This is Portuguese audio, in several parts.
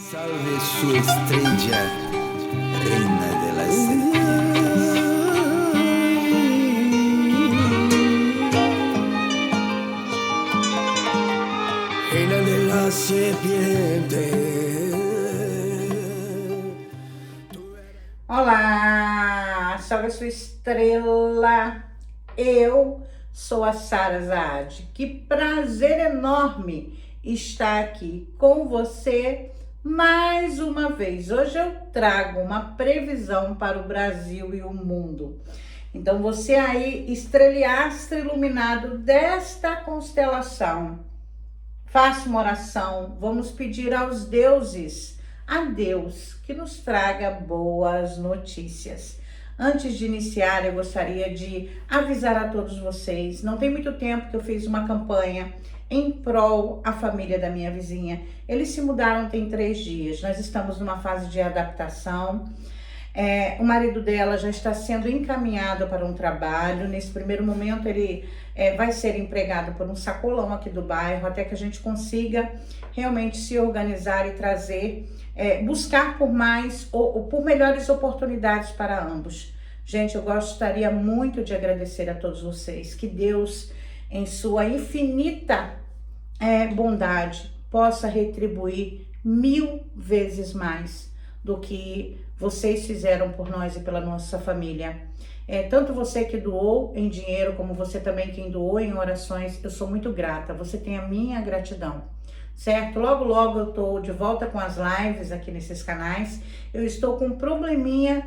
Salve sua estrella, reina de las serpientes. Reina de las serpientes. Olá, salve a sua estrela. Eu sou a Sara Zaad. Que prazer enorme estar aqui com você mais uma vez. Hoje eu trago uma previsão para o Brasil e o mundo. Então você aí, estreliastro iluminado desta constelação, faça uma oração. Vamos pedir aos deuses, a Deus, que nos traga boas notícias. Antes de iniciar, eu gostaria de avisar a todos vocês, não tem muito tempo que eu fiz uma campanha em prol a família da minha vizinha. Eles se mudaram tem 3 dias, nós estamos numa fase de adaptação. O marido dela já está sendo encaminhado para um trabalho. Nesse primeiro momento ele vai ser empregado por um sacolão aqui do bairro, até que a gente consiga realmente se organizar e trazer, buscar por mais ou por melhores oportunidades para ambos. Gente, eu gostaria muito de agradecer a todos vocês, que Deus, em sua infinita bondade, possa retribuir 1000 vezes mais do que vocês fizeram por nós e pela nossa família. Tanto você que doou em dinheiro, como você também quem doou em orações, eu sou muito grata. Você tem a minha gratidão, certo? Logo, logo eu tô de volta com as lives aqui nesses canais. Eu estou com um probleminha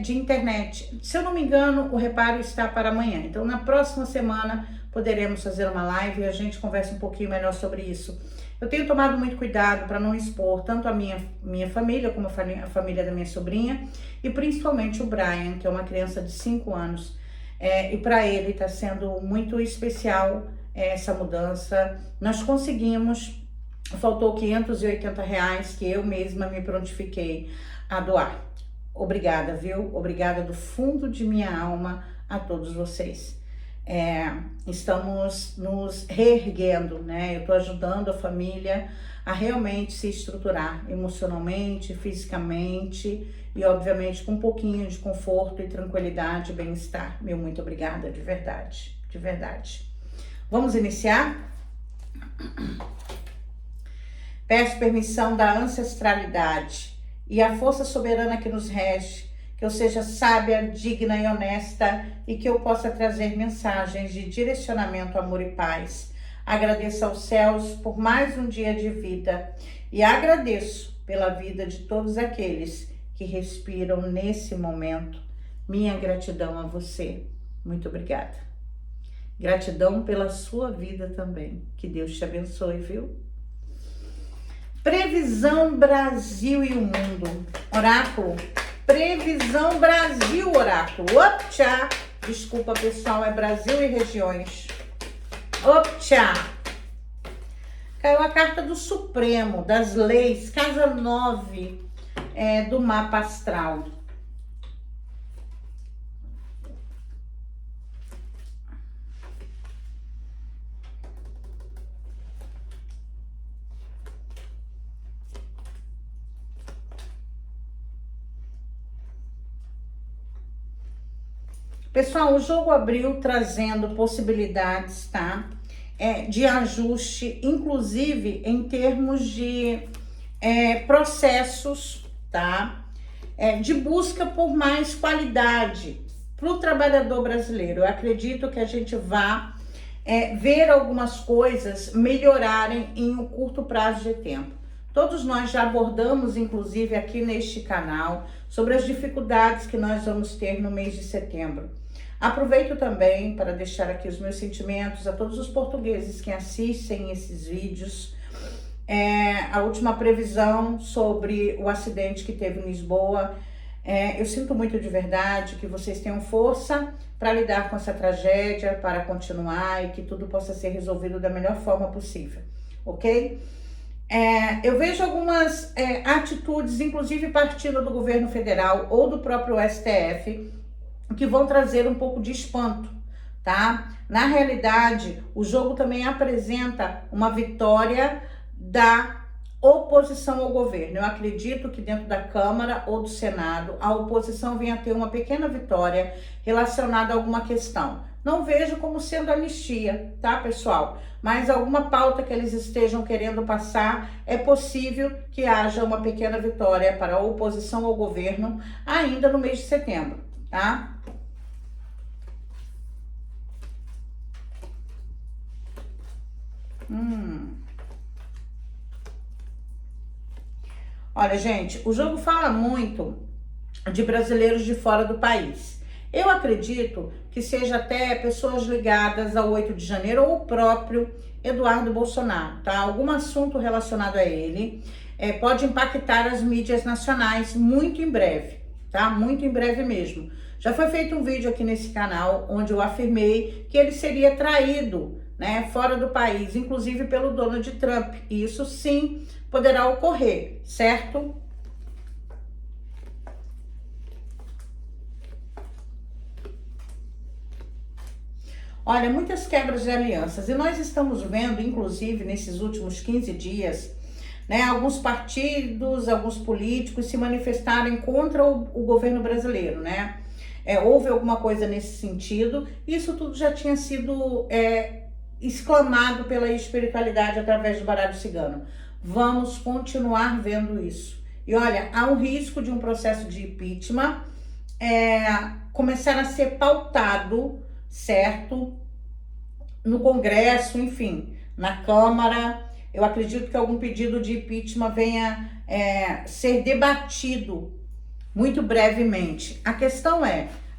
de internet. Se eu não me engano, o reparo está para amanhã. Então, na próxima semana, poderemos fazer uma live e a gente conversa um pouquinho melhor sobre isso. Eu tenho tomado muito cuidado para não expor tanto a minha família como a família da minha sobrinha e principalmente o Brian, que é uma criança de 5 anos. E para ele está sendo muito especial essa mudança. Nós conseguimos, faltou R$580 que eu mesma me prontifiquei a doar. Obrigada, viu? Obrigada do fundo de minha alma a todos vocês. Estamos nos reerguendo, né? Eu tô ajudando a família a realmente se estruturar emocionalmente, fisicamente e obviamente com um pouquinho de conforto e tranquilidade e bem-estar. Meu muito obrigada, de verdade, de verdade. Vamos iniciar? Peço permissão da ancestralidade e a força soberana que nos rege, que eu seja sábia, digna e honesta e que eu possa trazer mensagens de direcionamento, amor e paz. Agradeço aos céus por mais um dia de vida e agradeço pela vida de todos aqueles que respiram nesse momento. Minha gratidão a você. Muito obrigada. Gratidão pela sua vida também. Que Deus te abençoe, viu? Previsão Brasil e o mundo. Oráculo. Previsão Brasil, oráculo. Optcha. Desculpa, pessoal, é Brasil e regiões. Optcha. Caiu a carta do Supremo, das leis, casa 9 do mapa astral. Pessoal, o jogo abriu trazendo possibilidades, tá? De ajuste, inclusive em termos de processos, tá? De busca por mais qualidade para o trabalhador brasileiro. Eu acredito que a gente vá ver algumas coisas melhorarem em um curto prazo de tempo. Todos nós já abordamos, inclusive aqui neste canal, sobre as dificuldades que nós vamos ter no mês de setembro. Aproveito também para deixar aqui os meus sentimentos a todos os portugueses que assistem esses vídeos. A última previsão sobre o acidente que teve em Lisboa. Eu sinto muito de verdade que vocês tenham força para lidar com essa tragédia, para continuar e que tudo possa ser resolvido da melhor forma possível, ok? Eu vejo algumas atitudes, inclusive partindo do governo federal ou do próprio STF, que vão trazer um pouco de espanto, tá? Na realidade, o jogo também apresenta uma vitória da oposição ao governo. Eu acredito que dentro da Câmara ou do Senado, a oposição venha a ter uma pequena vitória relacionada a alguma questão. Não vejo como sendo anistia, tá, pessoal? Mas alguma pauta que eles estejam querendo passar, é possível que haja uma pequena vitória para a oposição ao governo ainda no mês de setembro, tá? Olha, gente, o jogo fala muito de brasileiros de fora do país. Eu acredito que seja até pessoas ligadas ao 8 de janeiro ou o próprio Eduardo Bolsonaro, tá? Algum assunto relacionado a ele pode impactar as mídias nacionais muito em breve, tá? Muito em breve mesmo. Já foi feito um vídeo aqui nesse canal onde eu afirmei que ele seria traído, né, fora do país, inclusive pelo Donald Trump. E isso sim poderá ocorrer, certo? Olha, muitas quebras de alianças, e nós estamos vendo, inclusive, nesses últimos 15 dias, né, alguns partidos, alguns políticos se manifestarem contra o governo brasileiro, né? Houve alguma coisa nesse sentido, isso tudo já tinha sido exclamado pela espiritualidade através do baralho cigano. Vamos continuar vendo isso. E olha, há um risco de um processo de impeachment começar a ser pautado, certo? No Congresso, enfim, na Câmara. Eu acredito que algum pedido de impeachment venha ser debatido muito brevemente. A questão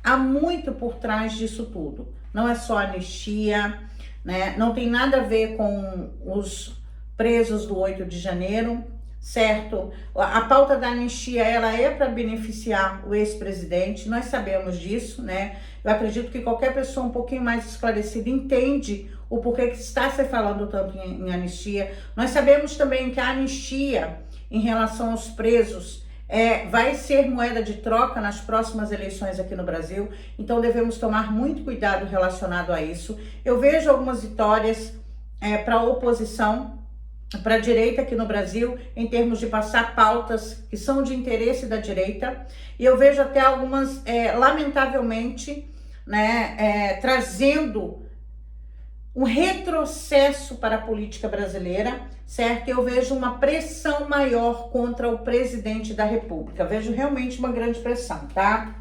há muito por trás disso tudo. Não é só anistia, né? Não tem nada a ver com os presos do 8 de janeiro, certo? A pauta da anistia, ela é para beneficiar o ex-presidente, nós sabemos disso, né? Eu acredito que qualquer pessoa um pouquinho mais esclarecida entende o porquê que está se falando tanto em anistia. Nós sabemos também que a anistia em relação aos presos vai ser moeda de troca nas próximas eleições aqui no Brasil, então devemos tomar muito cuidado relacionado a isso. Eu vejo algumas vitórias para a oposição, para a direita aqui no Brasil, em termos de passar pautas que são de interesse da direita, e eu vejo até algumas, lamentavelmente, né, trazendo um retrocesso para a política brasileira, certo? Eu vejo uma pressão maior contra o presidente da República, vejo realmente uma grande pressão, tá?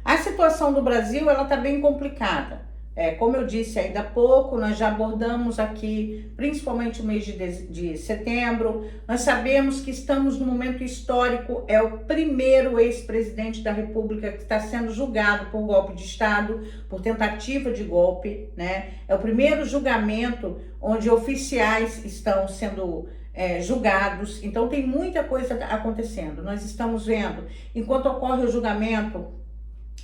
A situação do Brasil, ela tá bem complicada. Como eu disse ainda há pouco, nós já abordamos aqui, principalmente o mês de setembro. Nós sabemos que estamos num momento histórico, é o primeiro ex-presidente da República que está sendo julgado por golpe de Estado, por tentativa de golpe, né? É o primeiro julgamento onde oficiais estão sendo julgados, então tem muita coisa acontecendo. Nós estamos vendo, enquanto ocorre o julgamento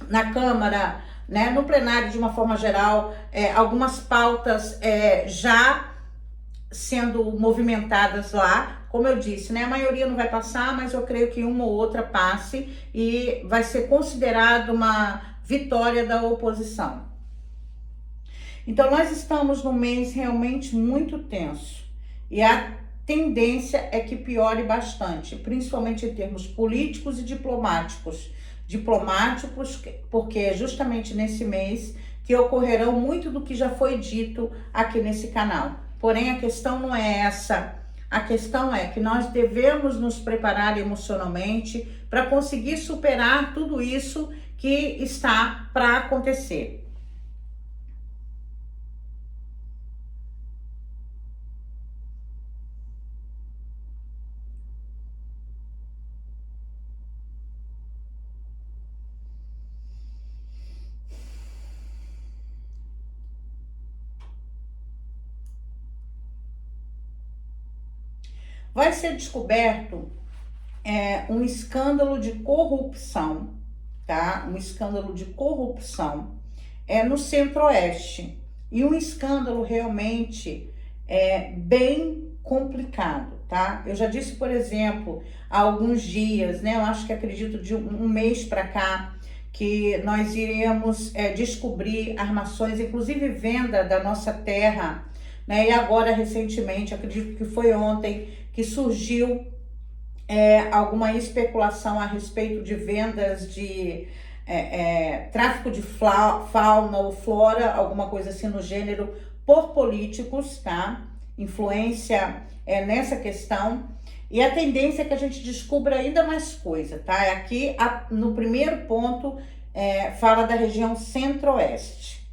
na Câmara, né, no plenário de uma forma geral, algumas pautas já sendo movimentadas lá, como eu disse, né, a maioria não vai passar, mas eu creio que uma ou outra passe e vai ser considerado uma vitória da oposição. Então nós estamos num mês realmente muito tenso e a tendência é que piore bastante, principalmente em termos políticos e diplomáticos. Diplomáticos, porque é justamente nesse mês que ocorrerão muito do que já foi dito aqui nesse canal. Porém, a questão não é essa. A questão é que nós devemos nos preparar emocionalmente para conseguir superar tudo isso que está para acontecer. Vai ser descoberto um escândalo de corrupção, tá? Um escândalo de corrupção no Centro-Oeste. E um escândalo realmente bem complicado. tá? Eu já disse, por exemplo, há alguns dias, né? Eu acho que acredito de um mês para cá, que nós iremos descobrir armações, inclusive venda da nossa terra, né? E agora, recentemente, acredito que foi ontem, que surgiu alguma especulação a respeito de vendas de tráfico de fauna ou flora, alguma coisa assim no gênero, por políticos, tá? Influência nessa questão. E a tendência é que a gente descubra ainda mais coisa, tá? Aqui, no primeiro ponto, fala da região centro-oeste.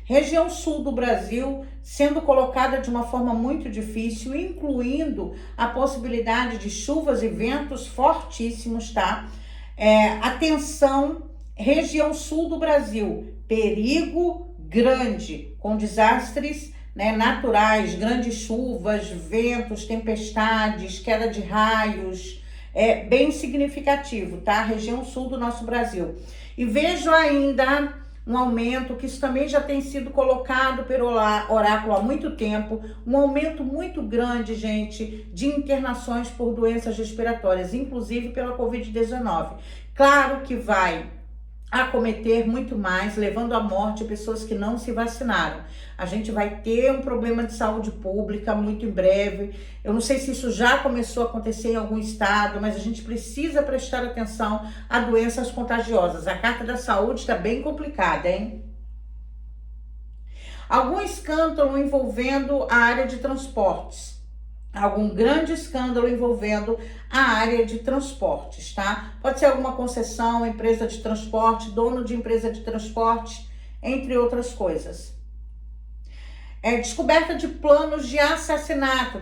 Região sul do Brasil sendo colocada de uma forma muito difícil, incluindo a possibilidade de chuvas e ventos fortíssimos, tá? Atenção, região sul do Brasil, perigo grande, com desastres, né, naturais, grandes chuvas, ventos, tempestades, queda de raios, bem significativo, tá? Região sul do nosso Brasil. E vejo ainda um aumento, que isso também já tem sido colocado pelo oráculo há muito tempo, um aumento muito grande, gente, de internações por doenças respiratórias, inclusive pela Covid-19. Claro que vai acometer muito mais, levando à morte pessoas que não se vacinaram. A gente vai ter um problema de saúde pública muito em breve. Eu não sei se isso já começou a acontecer em algum estado, mas a gente precisa prestar atenção a doenças contagiosas. A carta da saúde está bem complicada, hein? Algum escândalo envolvendo a área de transportes. Algum grande escândalo envolvendo a área de transportes, tá? Pode ser alguma concessão, empresa de transporte, dono de empresa de transporte, entre outras coisas. Descoberta de planos de assassinato,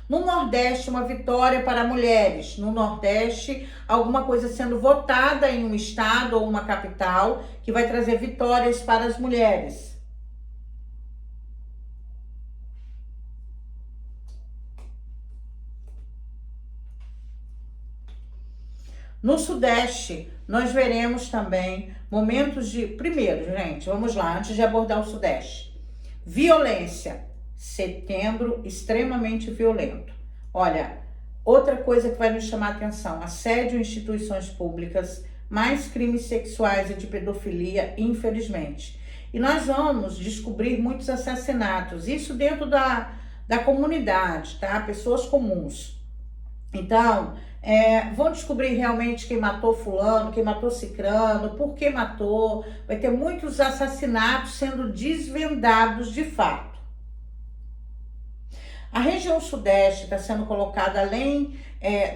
No Nordeste, uma vitória para mulheres. No Nordeste, alguma coisa sendo votada em um estado ou uma capital que vai trazer vitórias para as mulheres. No Sudeste, nós veremos também momentos de... Primeiro, gente, vamos lá, antes de abordar o Sudeste. Violência. Setembro, extremamente violento. Olha, outra coisa que vai nos chamar a atenção, assédio em instituições públicas, mais crimes sexuais e de pedofilia, infelizmente. E nós vamos descobrir muitos assassinatos, isso dentro da comunidade, tá? Pessoas comuns. Então, vão descobrir realmente quem matou fulano, quem matou cicrano, por que matou. Vai ter muitos assassinatos sendo desvendados de fato. A região sudeste está sendo colocada, além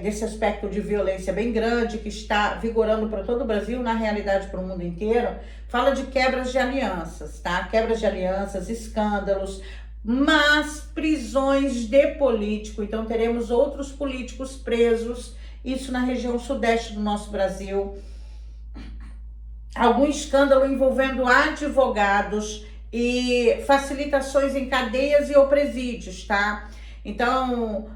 desse aspecto de violência bem grande, que está vigorando para todo o Brasil, na realidade para o mundo inteiro, fala de quebras de alianças, tá? Quebras de alianças, escândalos, mas prisões de político. Então teremos outros políticos presos, isso na região sudeste do nosso Brasil. Algum escândalo envolvendo advogados e facilitações em cadeias e ou presídios, tá? Então,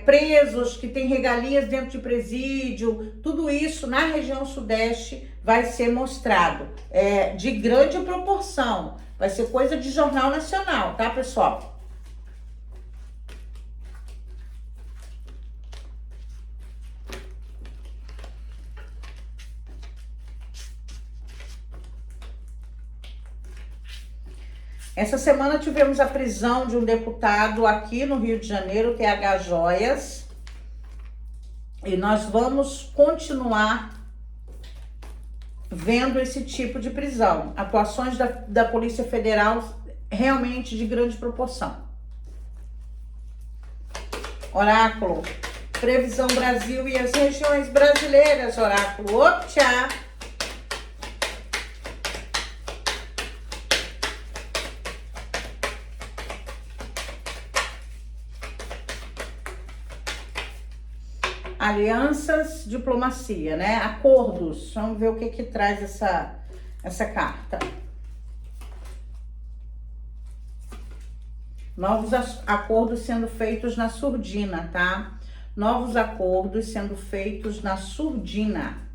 presos que têm regalias dentro de presídio, tudo isso na região sudeste vai ser mostrado, de grande proporção. Vai ser coisa de jornal nacional, tá, pessoal? Essa semana tivemos a prisão de um deputado aqui no Rio de Janeiro, TH Joias. E nós vamos continuar vendo esse tipo de prisão. Atuações da Polícia Federal realmente de grande proporção. Oráculo, previsão Brasil e as regiões brasileiras, oráculo. Optcha! Alianças, diplomacia, né? Acordos. Vamos ver o que traz essa carta. Novos acordos sendo feitos na surdina, tá? Novos acordos sendo feitos na surdina.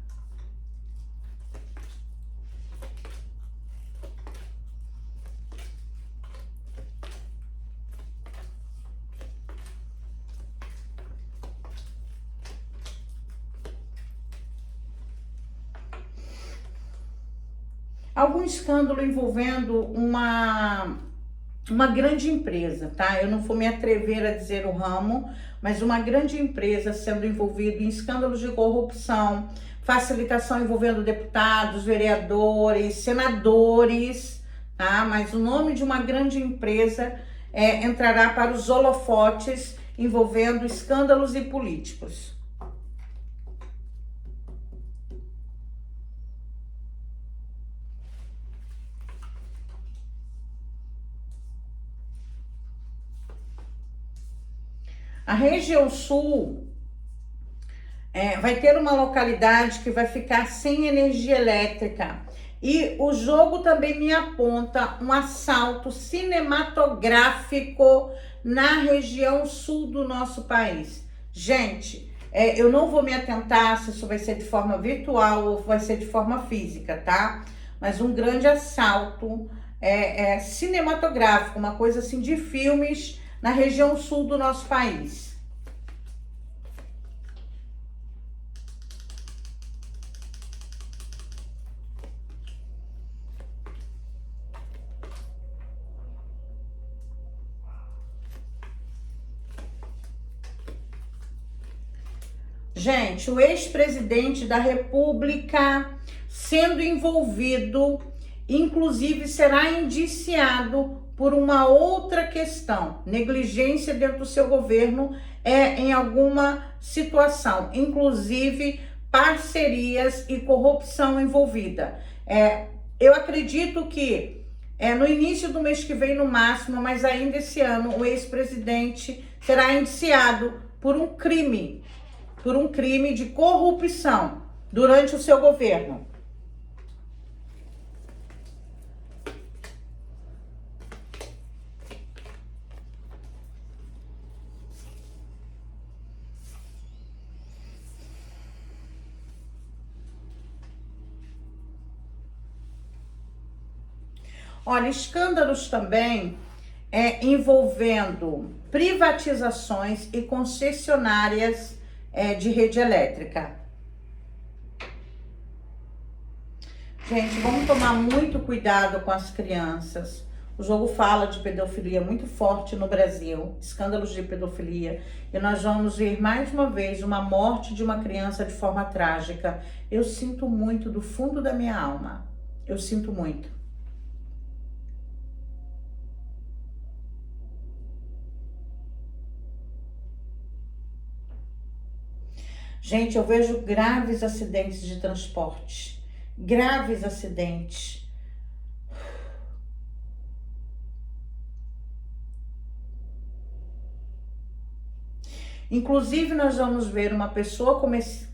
algum escândalo envolvendo uma grande empresa, tá? Eu não vou me atrever a dizer o ramo, mas uma grande empresa sendo envolvida em escândalos de corrupção, facilitação envolvendo deputados, vereadores, senadores, tá? Mas o nome de uma grande empresa entrará para os holofotes envolvendo escândalos e políticos. A região sul vai ter uma localidade que vai ficar sem energia elétrica. E o jogo também me aponta um assalto cinematográfico na região sul do nosso país. Gente, eu não vou me atentar se isso vai ser de forma virtual ou vai ser de forma física, tá? Mas um grande assalto cinematográfico, uma coisa assim de filmes na região sul do nosso país. Gente, o ex-presidente da República sendo envolvido, inclusive será indiciado por uma outra questão, negligência dentro do seu governo em alguma situação, inclusive parcerias e corrupção envolvida. Eu acredito que no início do mês que vem, no máximo, mas ainda esse ano, o ex-presidente será indiciado por um crime de corrupção durante o seu governo. Olha, escândalos também envolvendo privatizações e concessionárias de rede elétrica. Gente, vamos tomar muito cuidado com as crianças. O jogo fala de pedofilia muito forte no Brasil, escândalos de pedofilia, e nós vamos ver mais uma vez uma morte de uma criança de forma trágica. Eu sinto muito do fundo da minha alma. Eu sinto muito. Gente, eu vejo graves acidentes de transporte, graves acidentes. Inclusive, nós vamos ver uma pessoa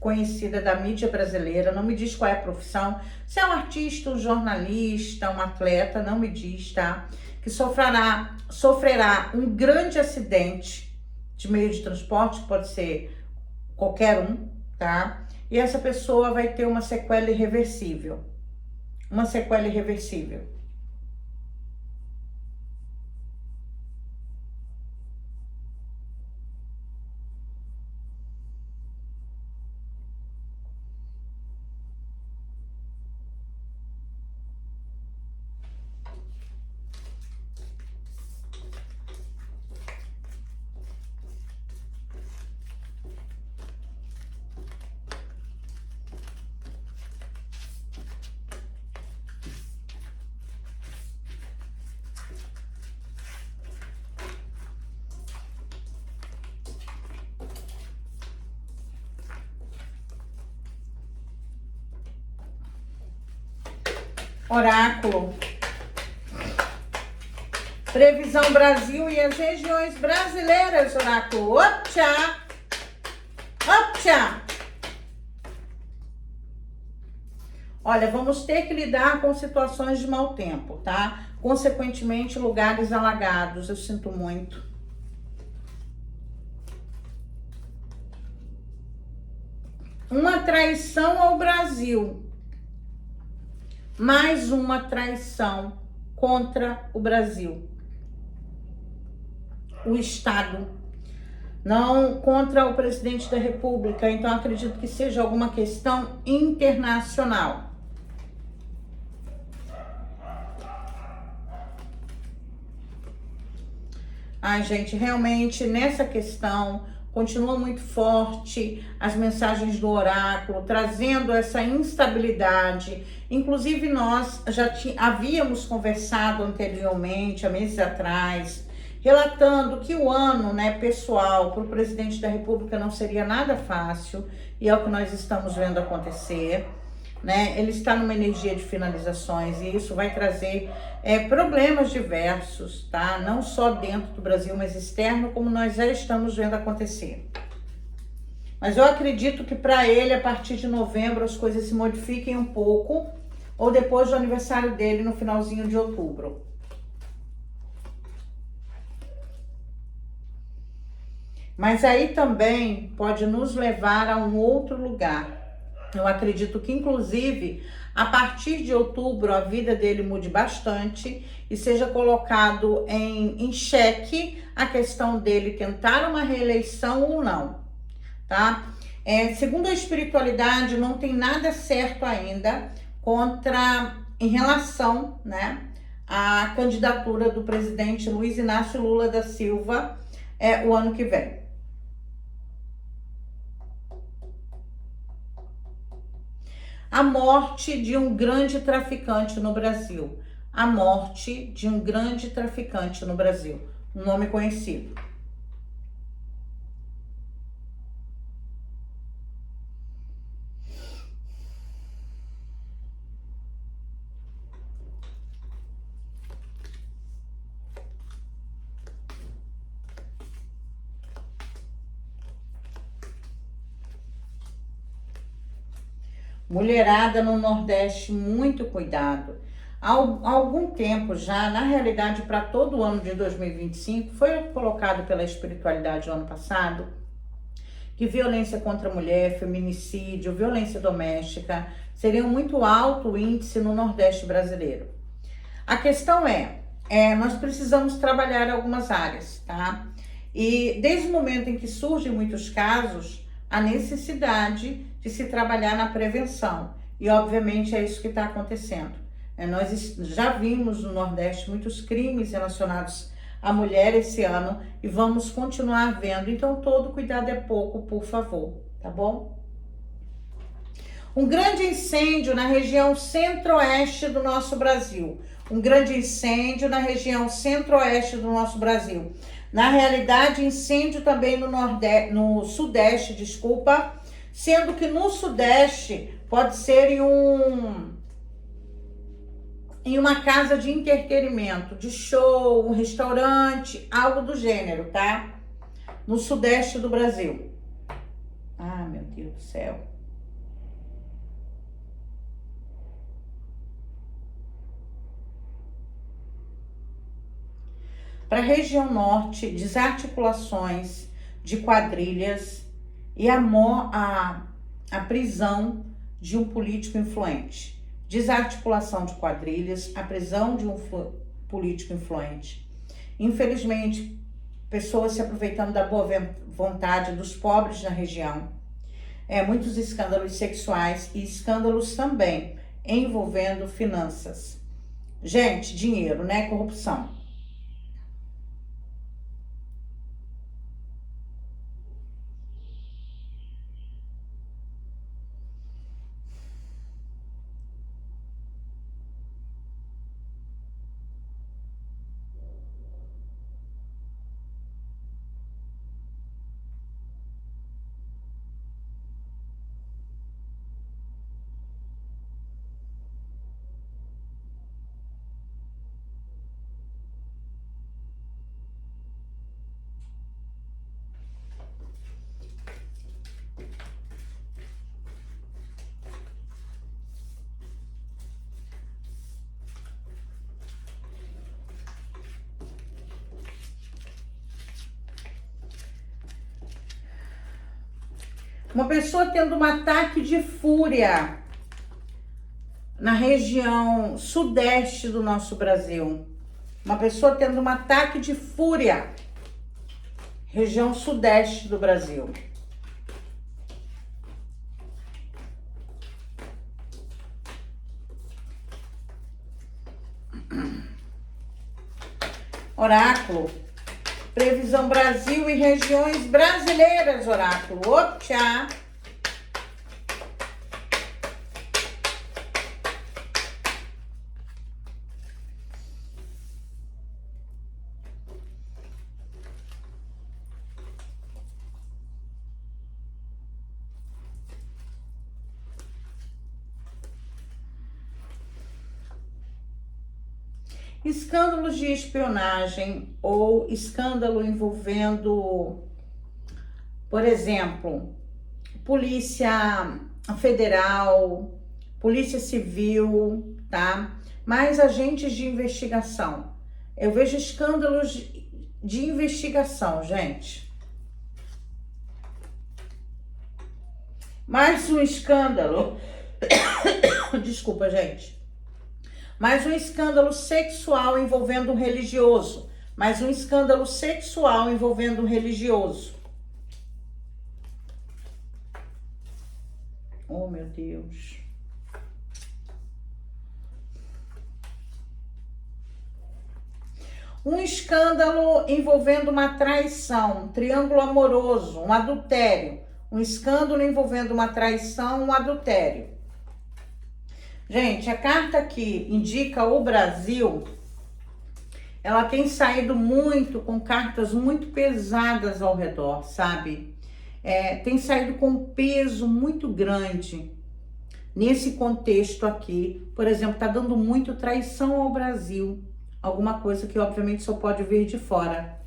conhecida da mídia brasileira, não me diz qual é a profissão, se é um artista, um jornalista, um atleta, não me diz, tá? Que sofrerá um grande acidente de meio de transporte, pode ser qualquer um, tá? E essa pessoa vai ter uma sequela irreversível. Uma sequela irreversível. Oráculo. Previsão Brasil e as regiões brasileiras, oráculo. Optcha! Optcha! Olha, vamos ter que lidar com situações de mau tempo, tá? Consequentemente, lugares alagados, eu sinto muito. Uma traição ao Brasil. Mais uma traição contra o Brasil. O Estado. Não contra o presidente da República. Então, acredito que seja alguma questão internacional. Ai, gente, realmente nessa questão continua muito forte as mensagens do oráculo, trazendo essa instabilidade. Inclusive, nós já havíamos conversado anteriormente, há meses atrás, relatando que o ano, né, pessoal, para o presidente da República não seria nada fácil, e é o que nós estamos vendo acontecer. Né? Ele está numa energia de finalizações e isso vai trazer problemas diversos, tá? Não só dentro do Brasil, mas externo, como nós já estamos vendo acontecer. Mas eu acredito que para ele, a partir de novembro, as coisas se modifiquem um pouco, ou depois do aniversário dele, no finalzinho de outubro. Mas aí também pode nos levar a um outro lugar. Eu acredito que, inclusive, a partir de outubro, a vida dele mude bastante e seja colocado em xeque a questão dele tentar uma reeleição ou não, tá? Segundo a espiritualidade, não tem nada certo ainda em relação, né, à candidatura do presidente Luiz Inácio Lula da Silva o ano que vem. A morte de um grande traficante no Brasil. A morte de um grande traficante no Brasil. Um nome conhecido. Mulherada no Nordeste, muito cuidado. Há algum tempo já, na realidade, para todo o ano de 2025, foi colocado pela espiritualidade no ano passado que violência contra a mulher, feminicídio, violência doméstica seriam muito alto índice no Nordeste brasileiro. A questão nós precisamos trabalhar algumas áreas, tá? E desde o momento em que surgem muitos casos, a necessidade de se trabalhar na prevenção. E, obviamente, é isso que está acontecendo. Nós já vimos no Nordeste muitos crimes relacionados à mulher esse ano e vamos continuar vendo. Então, todo cuidado é pouco, por favor, tá bom? Um grande incêndio na região centro-oeste do nosso Brasil. Um grande incêndio na região centro-oeste do nosso Brasil. Na realidade, incêndio também no Sudeste, desculpa, sendo que no Sudeste pode ser em uma casa de entretenimento, de show, um restaurante, algo do gênero, tá? No Sudeste do Brasil. Ah, meu Deus do céu. Para a região norte, desarticulações de quadrilhas e a prisão de um político influente. Desarticulação de quadrilhas, a prisão de um político influente. Infelizmente, pessoas se aproveitando da boa vontade dos pobres na região. Muitos escândalos sexuais e escândalos também envolvendo finanças. Gente, dinheiro, né? Corrupção. Uma pessoa tendo um ataque de fúria na região sudeste do nosso Brasil. Uma pessoa tendo um ataque de fúria, região sudeste do Brasil. Oráculo, Previsão Brasil e regiões brasileiras, oráculo. Optcha. Escândalos de espionagem ou escândalo envolvendo, por exemplo, Polícia Federal, Polícia Civil, tá? Mais agentes de investigação. Eu vejo escândalos de investigação, gente. Mais um escândalo. Desculpa, gente. Mais um escândalo sexual envolvendo um religioso. Mais um escândalo sexual envolvendo um religioso. Oh, meu Deus. Um escândalo envolvendo uma traição, um triângulo amoroso, um adultério. Um escândalo envolvendo uma traição, um adultério. Gente, a carta que indica o Brasil, ela tem saído muito com cartas muito pesadas ao redor, sabe? Tem saído com um peso muito grande nesse contexto aqui. Por exemplo, tá dando muito traição ao Brasil. Alguma coisa que obviamente só pode vir de fora.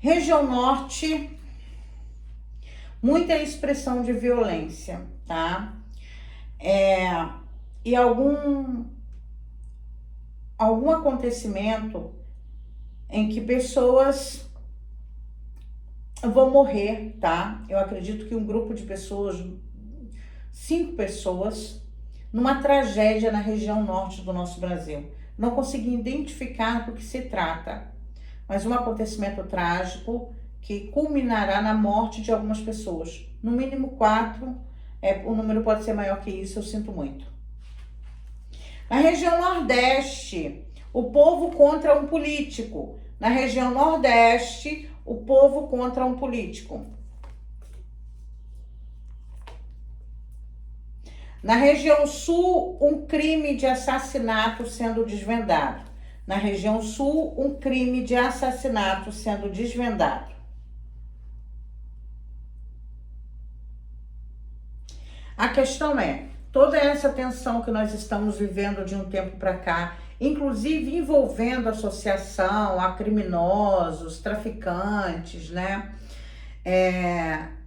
Região Norte, muita expressão de violência, tá? E algum acontecimento em que pessoas vão morrer, tá? Eu acredito que um grupo de pessoas, 5 pessoas, numa tragédia na região norte do nosso Brasil. Não consegui identificar do que se trata, mas um acontecimento trágico que culminará na morte de algumas pessoas. No mínimo 4, o número pode ser maior que isso, eu sinto muito. Na região Nordeste, o povo contra um político. Na região Nordeste, o povo contra um político. Na região Sul, um crime de assassinato sendo desvendado. Na região Sul, um crime de assassinato sendo desvendado. A questão é, toda essa tensão que nós estamos vivendo de um tempo para cá, inclusive envolvendo associação a criminosos, traficantes, né?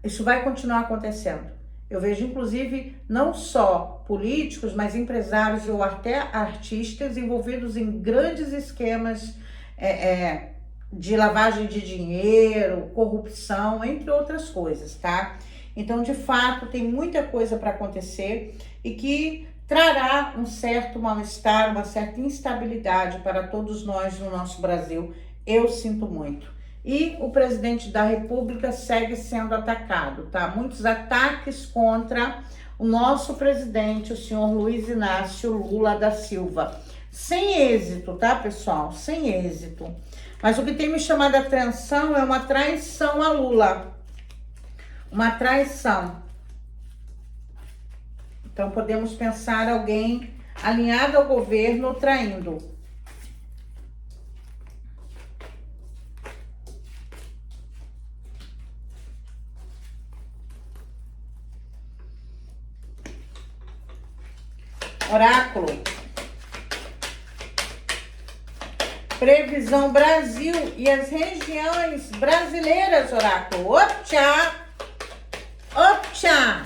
Isso vai continuar acontecendo. Eu vejo, inclusive, não só políticos, mas empresários ou até artistas envolvidos em grandes esquemas de lavagem de dinheiro, corrupção, entre outras coisas, tá? Então, de fato, tem muita coisa para acontecer e que trará um certo mal-estar, uma certa instabilidade para todos nós no nosso Brasil. Eu sinto muito. E o presidente da República segue sendo atacado, tá? Muitos ataques contra o nosso presidente, o senhor Luiz Inácio Lula da Silva. Sem êxito, tá, pessoal? Sem êxito. Mas o que tem me chamado a atenção é uma traição a Lula. Uma traição. Então, podemos pensar alguém alinhado ao governo traindo. Oráculo. Previsão Brasil e as regiões brasileiras, oráculo. Optcha! Optcha!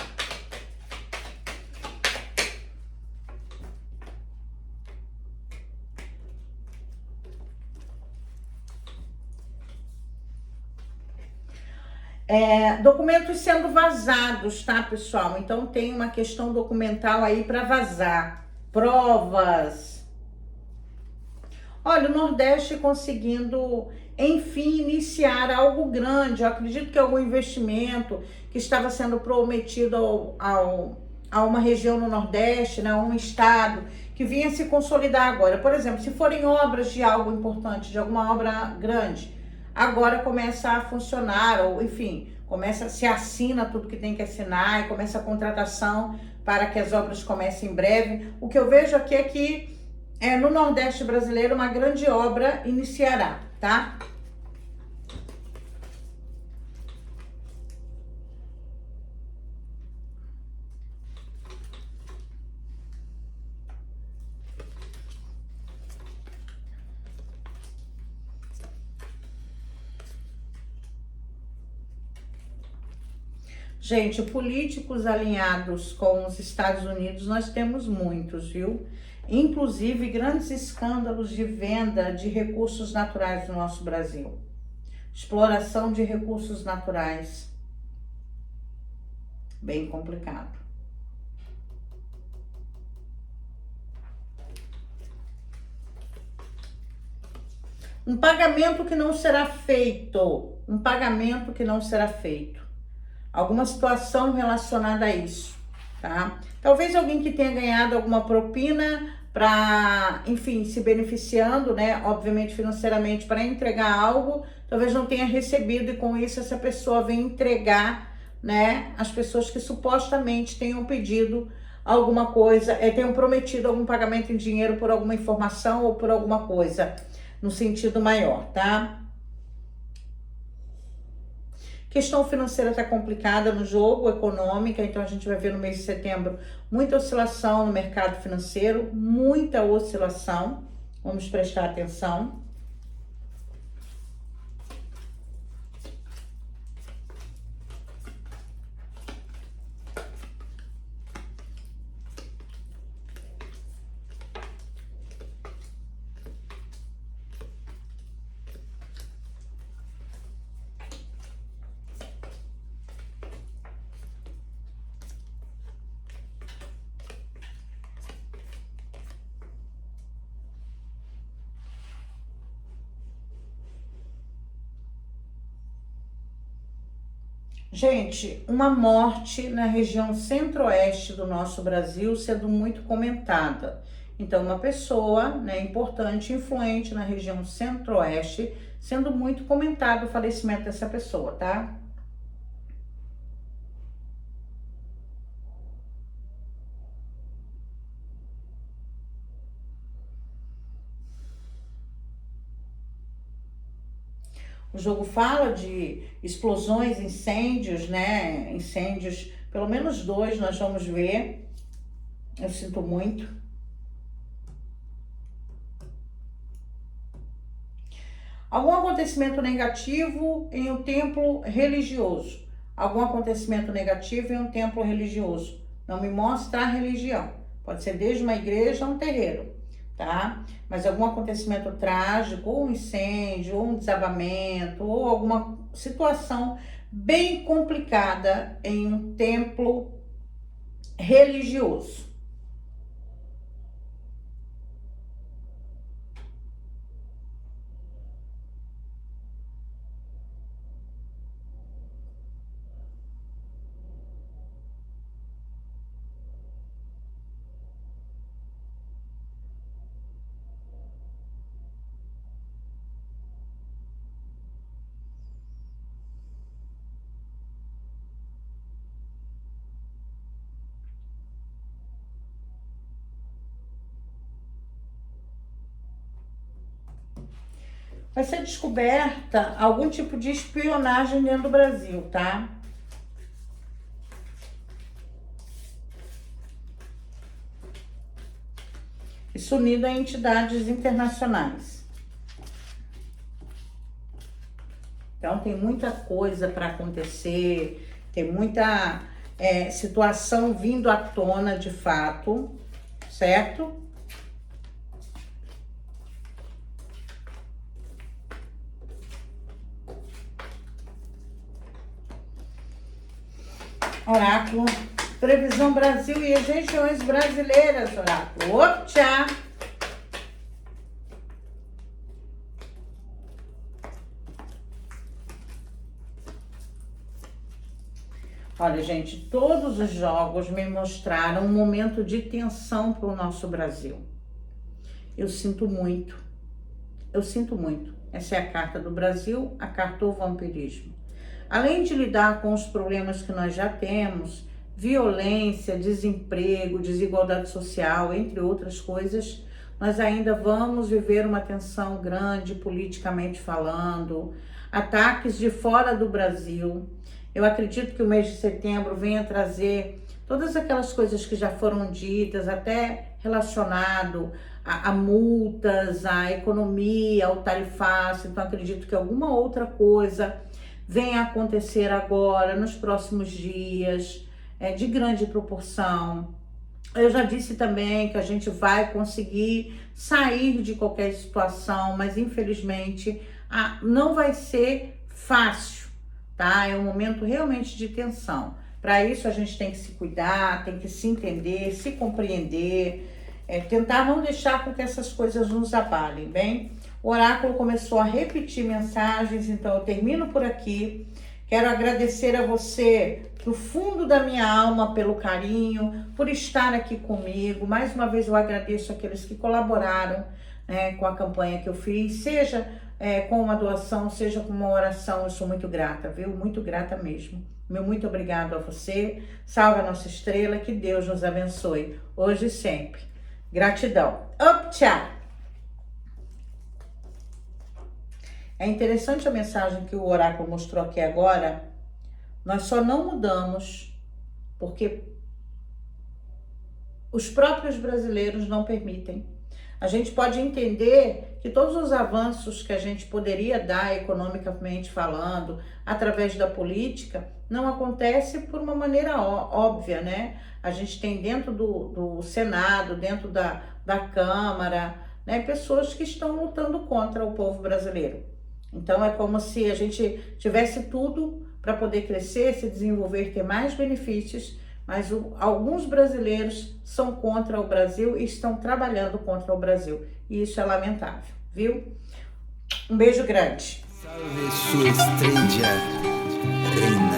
Documentos sendo vazados, tá, pessoal? Então tem uma questão documental aí para vazar. Provas. Olha, o Nordeste conseguindo, enfim, iniciar algo grande. Eu acredito que algum investimento que estava sendo prometido a uma região no Nordeste, né, a um estado, que vinha se consolidar agora. Por exemplo, se forem obras de algo importante, de alguma obra grande, agora começa a funcionar, ou enfim, se assina tudo que tem que assinar e começa a contratação para que as obras comecem em breve. O que eu vejo aqui é que no Nordeste brasileiro uma grande obra iniciará, tá? Gente, políticos alinhados com os Estados Unidos nós temos muitos, viu? Inclusive grandes escândalos de venda de recursos naturais no nosso Brasil. Exploração de recursos naturais. Bem complicado. Um pagamento que não será feito. Um pagamento que não será feito. Alguma situação relacionada a isso, tá? Talvez alguém que tenha ganhado alguma propina para, enfim, se beneficiando, né, obviamente financeiramente, para entregar algo, talvez não tenha recebido e com isso essa pessoa vem entregar, né, as pessoas que supostamente tenham pedido alguma coisa, tenham prometido algum pagamento em dinheiro por alguma informação ou por alguma coisa, no sentido maior, tá? Questão financeira está complicada no jogo, econômica, então a gente vai ver no mês de setembro muita oscilação no mercado financeiro, muita oscilação, vamos prestar atenção. Gente, uma morte na região centro-oeste do nosso Brasil sendo muito comentada. Então, uma pessoa, né, importante, influente na região centro-oeste, sendo muito comentado o falecimento dessa pessoa, tá? O jogo fala de explosões, incêndios, né? Incêndios, pelo menos 2 nós vamos ver. Eu sinto muito. Algum acontecimento negativo em um templo religioso. Algum acontecimento negativo em um templo religioso. Não me mostra a religião. Pode ser desde uma igreja a um terreiro, tá? Mas algum acontecimento trágico, ou um incêndio, ou um desabamento, ou alguma situação bem complicada em um templo religioso. Vai ser descoberta algum tipo de espionagem dentro do Brasil, tá? Isso unido a entidades internacionais. Então, tem muita coisa para acontecer, tem muita situação vindo à tona de fato, certo? Oráculo, previsão Brasil e as regiões brasileiras, oráculo. Optcha! Olha, gente, todos os jogos me mostraram um momento de tensão para o nosso Brasil. Eu sinto muito. Essa é a carta do Brasil, a carta do vampirismo. Além de lidar com os problemas que nós já temos, violência, desemprego, desigualdade social, entre outras coisas, nós ainda vamos viver uma tensão grande politicamente falando, ataques de fora do Brasil. Eu acredito que o mês de setembro venha trazer todas aquelas coisas que já foram ditas, até relacionado a multas, a economia, ao tarifaço. Então acredito que alguma outra coisa venha acontecer agora, nos próximos dias, de grande proporção. Eu já disse também que a gente vai conseguir sair de qualquer situação, mas infelizmente não vai ser fácil, tá? É um momento realmente de tensão. Para isso a gente tem que se cuidar, tem que se entender, se compreender, tentar não deixar com que essas coisas nos abalem, bem? O oráculo começou a repetir mensagens, então eu termino por aqui. Quero agradecer a você do fundo da minha alma pelo carinho, por estar aqui comigo. Mais uma vez eu agradeço aqueles que colaboraram, né, com a campanha que eu fiz, seja com uma doação, seja com uma oração. Eu sou muito grata, viu? Muito grata mesmo. Meu muito obrigado a você. Salve a nossa estrela, que Deus nos abençoe, hoje e sempre. Gratidão. Tchau! É interessante a mensagem que o oráculo mostrou aqui agora. Nós só não mudamos porque os próprios brasileiros não permitem. A gente pode entender que todos os avanços que a gente poderia dar economicamente falando, através da política, não acontece por uma maneira óbvia, né? A gente tem dentro do Senado, dentro da Câmara, né, pessoas que estão lutando contra o povo brasileiro. Então é como se a gente tivesse tudo para poder crescer, se desenvolver, ter mais benefícios, mas alguns brasileiros são contra o Brasil e estão trabalhando contra o Brasil. E isso é lamentável, viu? Um beijo grande. Salve sua estrella, reina.